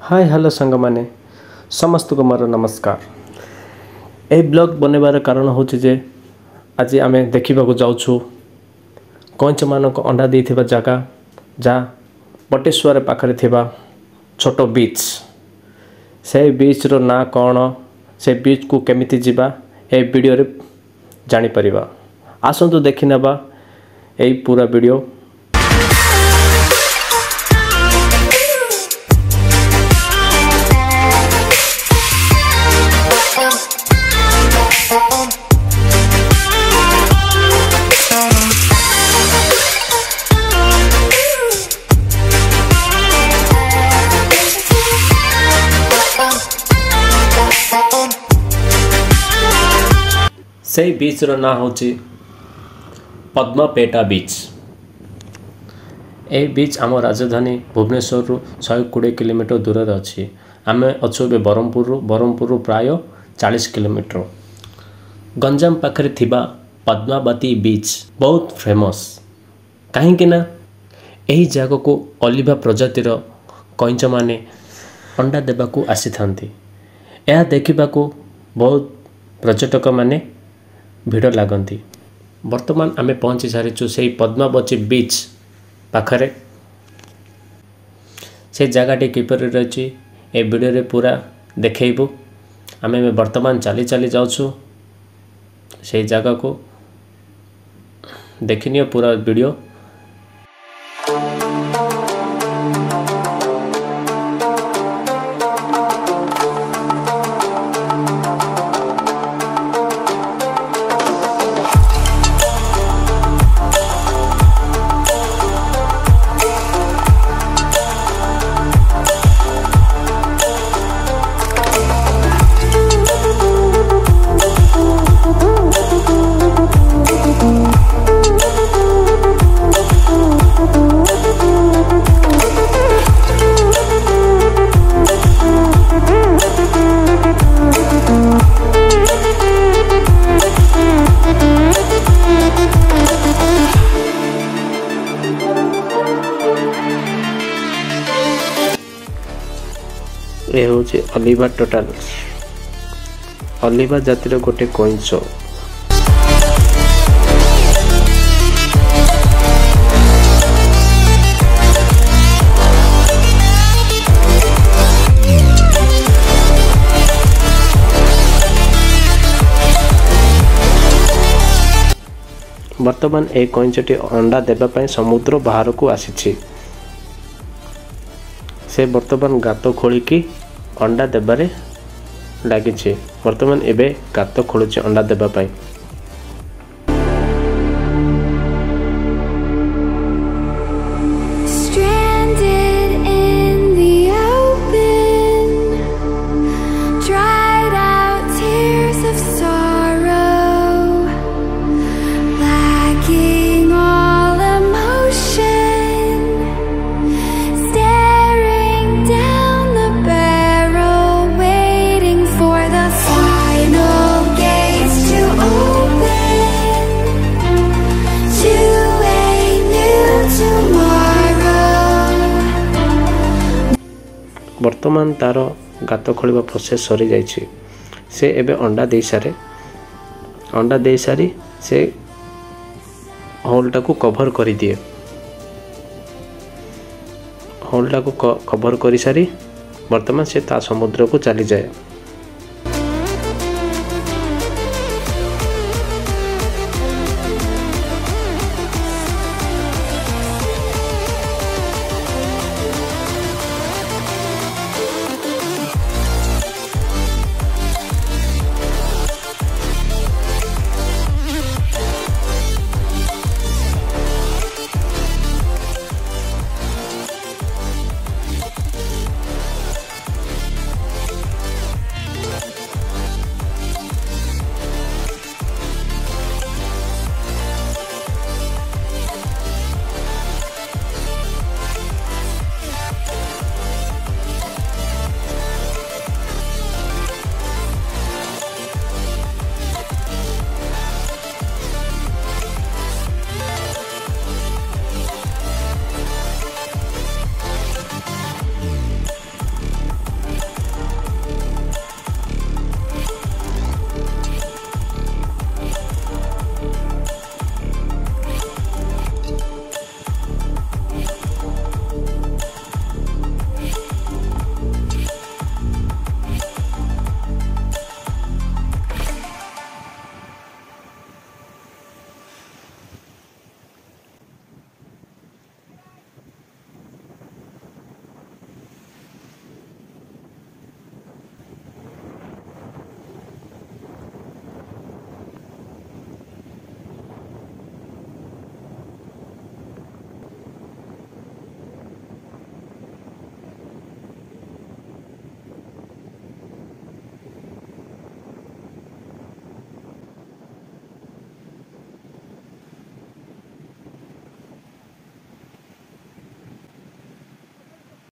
Hi hello सांग माने समस्त को मोर नमस्कार। ए ब्लॉग बनवार कारण हूँ जे आज आम देखा जाऊँ कंच मानक अंडा देथिबा जगह जहाँ बटेश्वर पाखरे थिबा छोट बीच से बीच रो ना कौन से बीच को केमिति जीवा ए वीडियो रे जानि परिबा। आसंतु देखि नेबा एई पूरा वीडियो। से बीच रो ना होची पद्मपेटा बीच। ए बीच आम राजधानी भुवनेश्वर रु 120 किलोमीटर दूर अच्छी। आम अच्छु बरहमपुर प्राय 40 किलोमीटर। गंजाम पाखरे थिबा पद्मावती बीच बहुत फेमस कहीं ना यही जगह को अलिभा प्रजातिर कंच माने अंडा देवाकू आसी थांती। यह देखा बहुत पर्यटक माने भिड़ लगती। वर्तमान आम पहुँची सारीचु से पद्मावती बीच पाखरे। से जगहटी किपर रही ए वीडियो रे पूरा देखू। आम वर्तमान चली चली जाऊँ से जगह को देखनी पूरा वीडियो। ये हूँ अलिभा टोटाल अलिभा जातिर गोटे कंच। वर्तमान ए कंचटी अंडा देवाई समुद्र बाहर को आसी। से वर्तमान गात खोलिकी अंडा देबारे लगी। वर्तमान एबे गात खोलुचे अंडा देवाई। वर्तमान तार गात खोलिबा प्रोसेस सरी जाइछि। से एबे अंडा दे सारी से होलटा को कवर करी दिए। होलटा को कवर करी सारी वर्तमान से ता समुद्र को चली जाए।